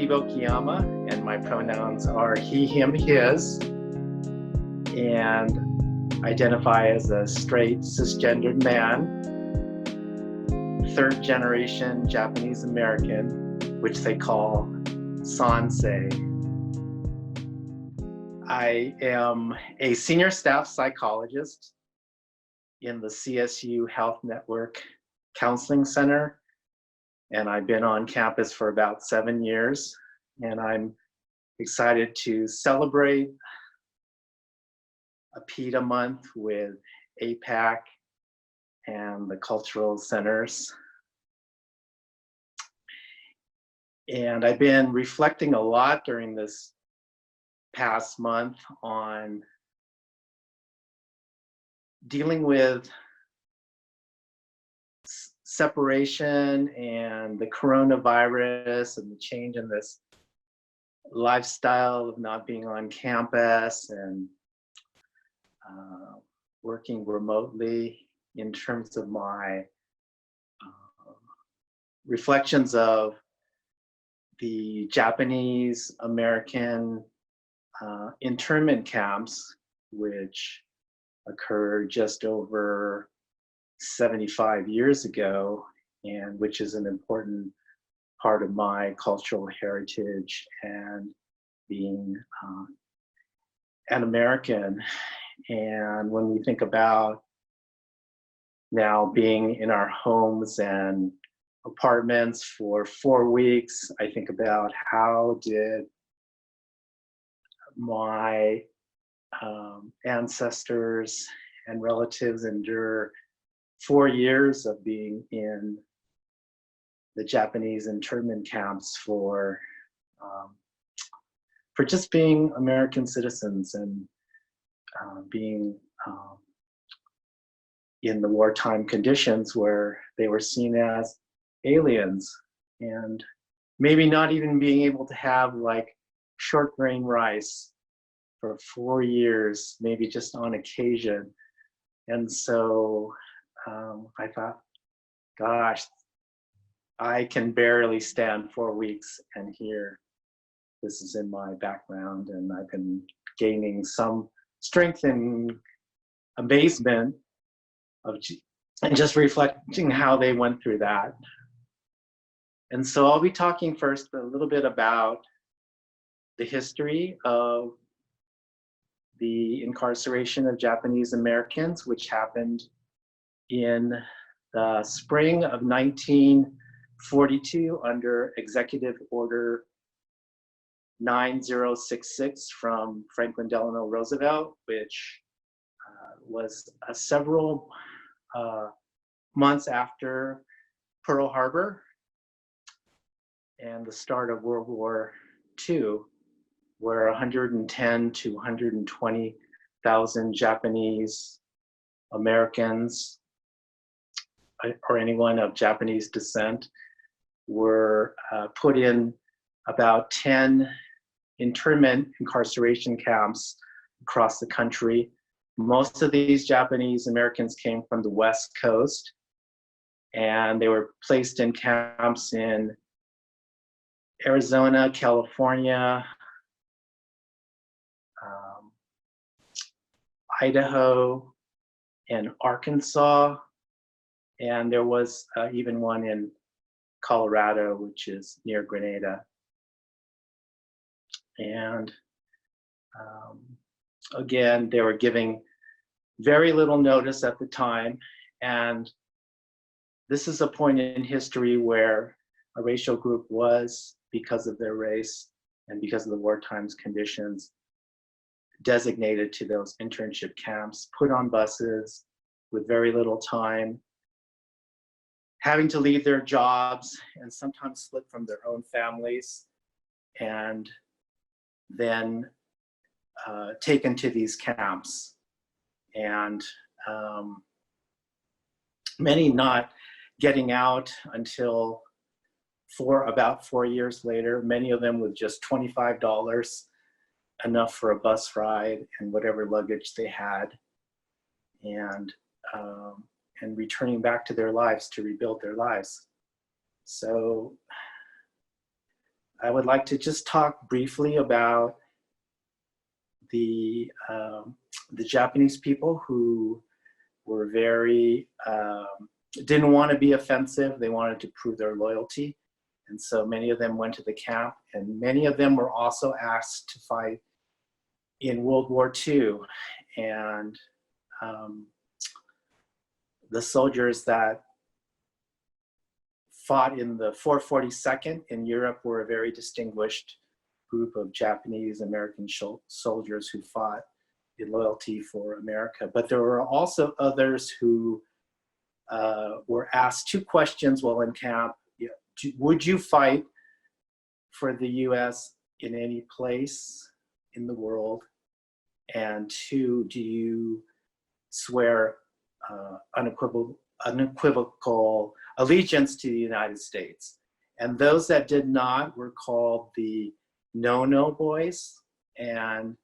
Steve Okiyama, and my pronouns are he, him, his, and identify as a straight cisgendered man, third generation Japanese American, which they call Sansei. I am a senior staff psychologist in the CSU Health Network Counseling Center, and I've been on campus for about 7 years, and I'm excited to celebrate APIDA month with APAC and the cultural centers. And I've been reflecting a lot during this past month on dealing with separation and the coronavirus and the change in this lifestyle of not being on campus and working remotely, in terms of my reflections of the Japanese American internment camps, which occurred just over 75 years ago, and which is an important part of my cultural heritage and being an American. And when we think about now being in our homes and apartments for 4 weeks, I think about how did my ancestors and relatives endure 4 years of being in the Japanese internment camps for just being American citizens and being in the wartime conditions where they were seen as aliens, and maybe not even being able to have like short grain rice for 4 years, maybe just on occasion. And so I thought, gosh, I can barely stand 4 weeks, and here this is in my background, and I've been gaining some strength and amazement of and just reflecting how they went through that. And so I'll be talking first a little bit about the history of the incarceration of Japanese Americans, which happened in the spring of 1942 under Executive Order 9066 from Franklin Delano Roosevelt, which was several months after Pearl Harbor and the start of World War II, where 110 to 120,000 Japanese Americans or anyone of Japanese descent were put in about 10 internment incarceration camps across the country. Most of these Japanese Americans came from the West Coast, and they were placed in camps in Arizona, California, Idaho, and Arkansas, and there was even one in Colorado, which is near Grenada. And again, they were giving very little notice at the time, and this is a point in history where a racial group was, because of their race and because of the wartime conditions, designated to those internship camps, put on buses with very little time, having to leave their jobs and sometimes split from their own families, and then taken to these camps. And many not getting out until about 4 years later, many of them with just $25, enough for a bus ride and whatever luggage they had, and returning back to their lives to rebuild their lives. So I would like to just talk briefly about the Japanese people who were very, didn't want to be offensive. They wanted to prove their loyalty. And so many of them went to the camp, and many of them were also asked to fight in World War II. And the soldiers that fought in the 442nd in Europe were a very distinguished group of Japanese American soldiers who fought in loyalty for America. But there were also others who were asked two questions while in camp. Would you fight for the US in any place in the world? And two, do you swear unequivocal allegiance to the United States? And those that did not were called the no-no boys. And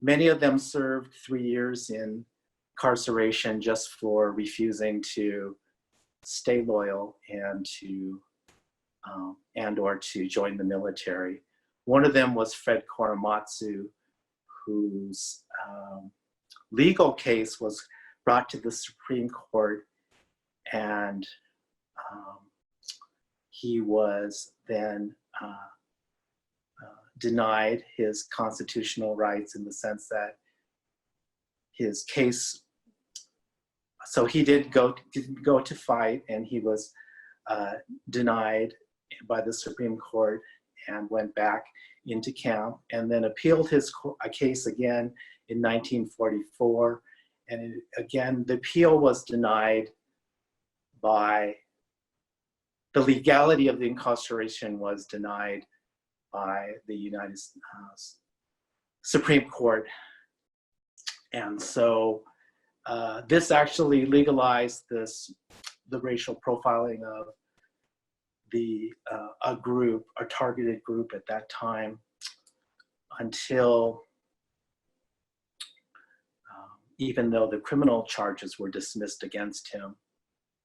many of them served 3 years in incarceration just for refusing to stay loyal and or to join the military. One of them was Fred Korematsu, whose legal case was brought to the Supreme Court, and he was then denied his constitutional rights in the sense that his case, so he didn't go to fight, and he was denied by the Supreme Court and went back into camp, and then appealed his case again in 1944. And again, the appeal was denied by, the legality of the incarceration was denied by the United Supreme Court. And so this actually legalized the racial profiling of a targeted group at that time, until even though the criminal charges were dismissed against him,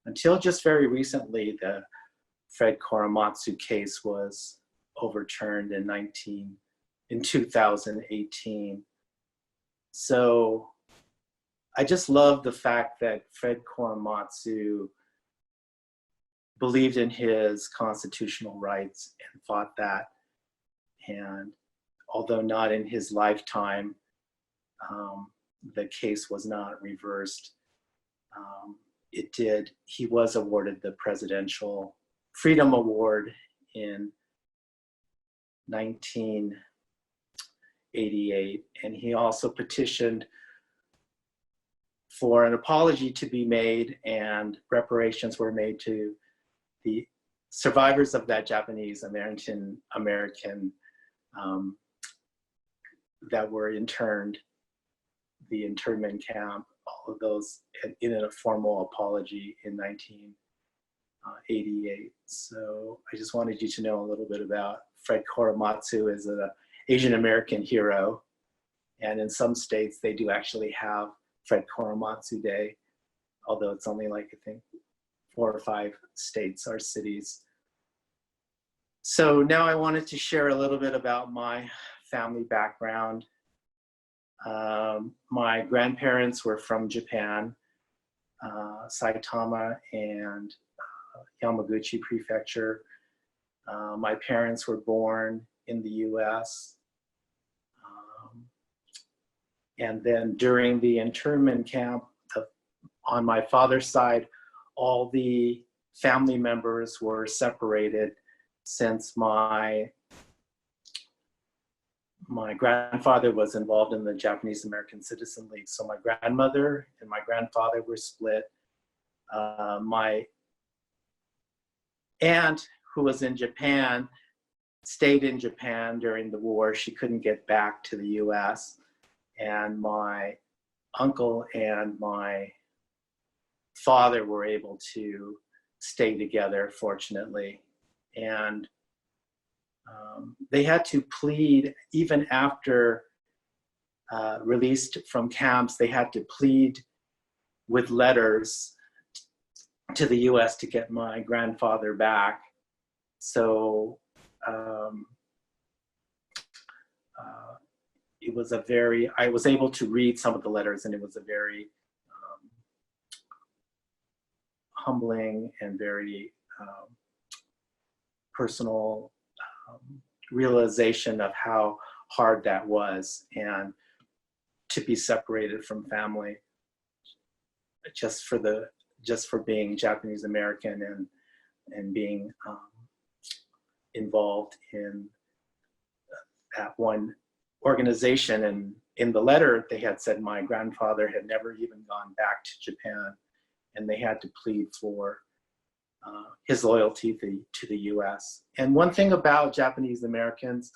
until just very recently, the Fred Korematsu case was overturned in 2018. So I just love the fact that Fred Korematsu believed in his constitutional rights and fought that. And although not in his lifetime, the case was not reversed. He was awarded the Presidential Freedom Award in 1988. And he also petitioned for an apology to be made, and reparations were made to the survivors of that Japanese American that were interned, the internment camp, all of those in a formal apology in 1988. So I just wanted you to know a little bit about Fred Korematsu as an Asian American hero. And in some states, they do actually have Fred Korematsu Day, although it's only like, I think, 4 or 5 states or cities. So now I wanted to share a little bit about my family background. My grandparents were from Japan, Saitama and Yamaguchi Prefecture. My parents were born in the US. And then during the internment camp, on my father's side, all the family members were separated, since my grandfather was involved in the Japanese American Citizen League. So my grandmother and my grandfather were split. My aunt, who was in Japan, stayed in Japan during the war. She couldn't get back to the US. And my uncle and my father were able to stay together, fortunately. And they had to plead, even after released from camps, they had to plead with letters to the US to get my grandfather back. So um, it was a very, I was able to read some of the letters, and it was a very humbling and very personal realization of how hard that was, and to be separated from family just for being Japanese American and being involved in that one organization. And in the letter, they had said my grandfather had never even gone back to Japan, and they had to plead for his loyalty to the US. And one thing about Japanese Americans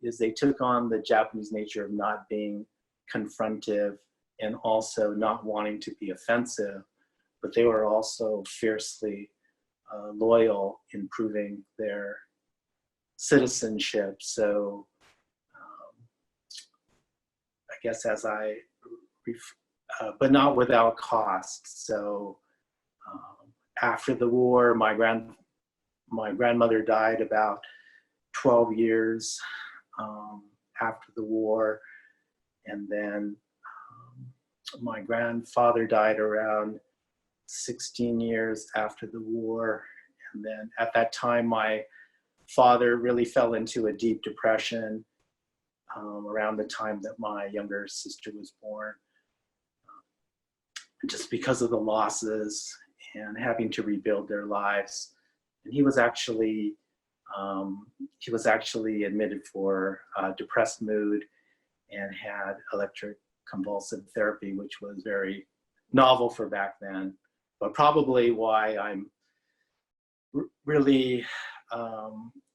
is they took on the Japanese nature of not being confrontive and also not wanting to be offensive, but they were also fiercely loyal in proving their citizenship. So I guess but not without cost. So after the war, my grandmother died about 12 years after the war, and then my grandfather died around 16 years after the war. And then at that time, my father really fell into a deep depression around the time that my younger sister was born, just because of the losses and having to rebuild their lives. And he was actually admitted for depressed mood and had electroconvulsive therapy, which was very novel for back then, but probably why I'm really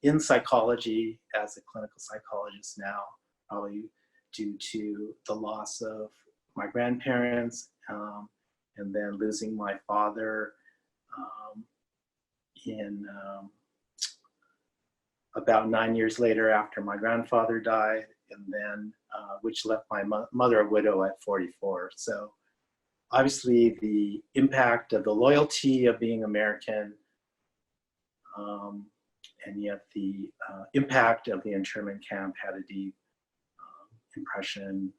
in psychology as a clinical psychologist now, probably due to the loss of my grandparents, and then losing my father in about 9 years later after my grandfather died, and then which left my mother a widow at 44. So obviously the impact of the loyalty of being American, and yet the impact of the internment camp had a deep impression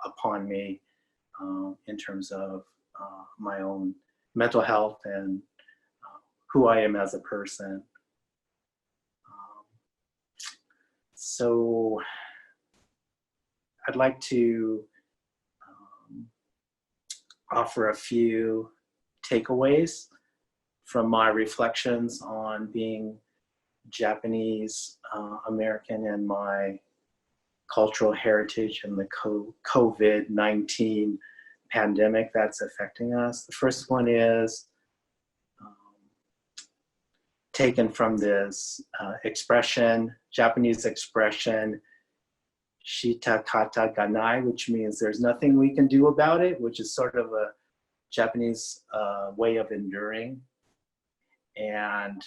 upon me in terms of my own mental health and who I am as a person. So I'd like to offer a few takeaways from my reflections on being Japanese American and my cultural heritage and the COVID-19 pandemic that's affecting us. The first one is taken from this Japanese expression, shita kata ganai, which means there's nothing we can do about it, which is sort of a Japanese way of enduring. And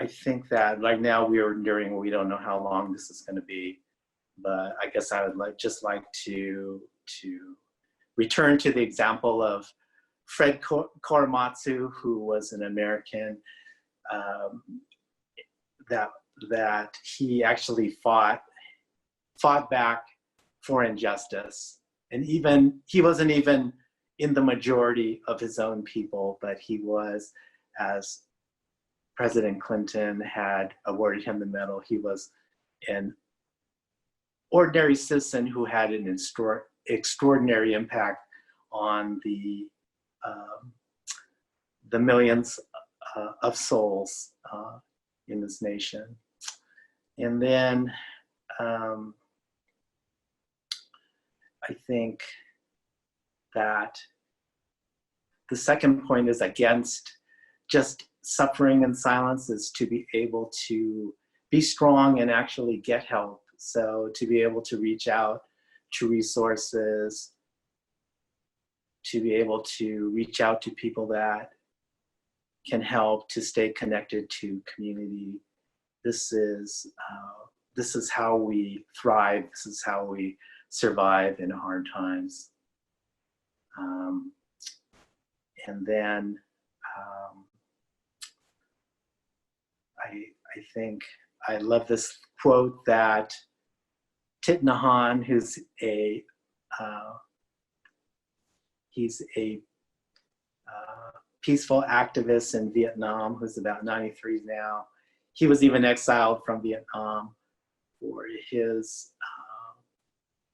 I think that right now we are enduring, we don't know how long this is going to be, but I guess I would just like to return to the example of Fred Korematsu, who was an American, that he actually fought back for injustice, and even he wasn't even in the majority of his own people, but he was, as President Clinton had awarded him the medal, he was an ordinary citizen who had an extraordinary impact on the millions of souls in this nation. And then I think that the second point is against just suffering in silence, is to be able to be strong and actually get help. So to be able to reach out to resources, to be able to reach out to people that can help, to stay connected to community. This is how we thrive. This is how we survive in hard times. And then I think I love this quote that Thich Nhat Hanh, who's he's a peaceful activist in Vietnam, who's about 93 now. He was even exiled from Vietnam for his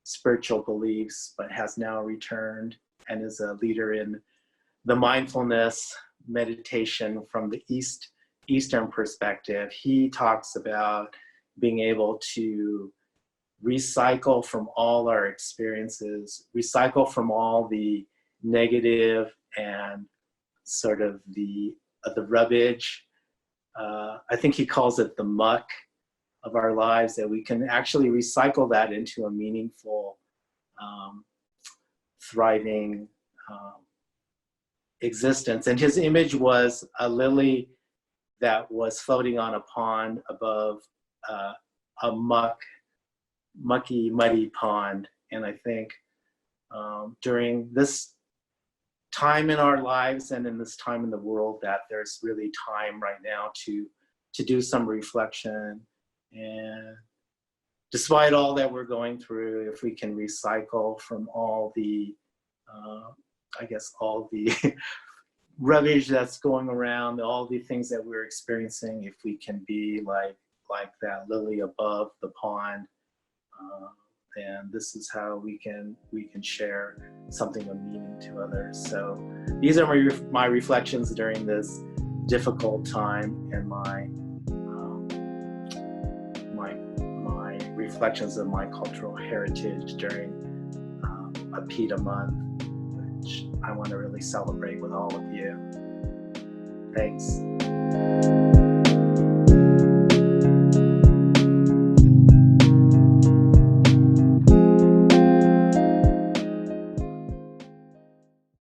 spiritual beliefs, but has now returned and is a leader in the mindfulness meditation from the Eastern perspective. He talks about being able to recycle from all our experiences, recycle from all the negative and sort of the rubbish. I think he calls it the muck of our lives, that we can actually recycle that into a meaningful, thriving existence. And his image was a lily that was floating on a pond above a mucky, muddy pond. And I think during this time in our lives and in this time in the world, that there's really time right now to do some reflection. And despite all that we're going through, if we can recycle from all the, I guess, all the rubbish that's going around, all the things that we're experiencing, if we can be like that lily above the pond, then this is how we can share something of meaning to others. So these are my reflections during this difficult time, and my reflections of my cultural heritage during APIDA month, which I want to really celebrate with all of you. Thanks.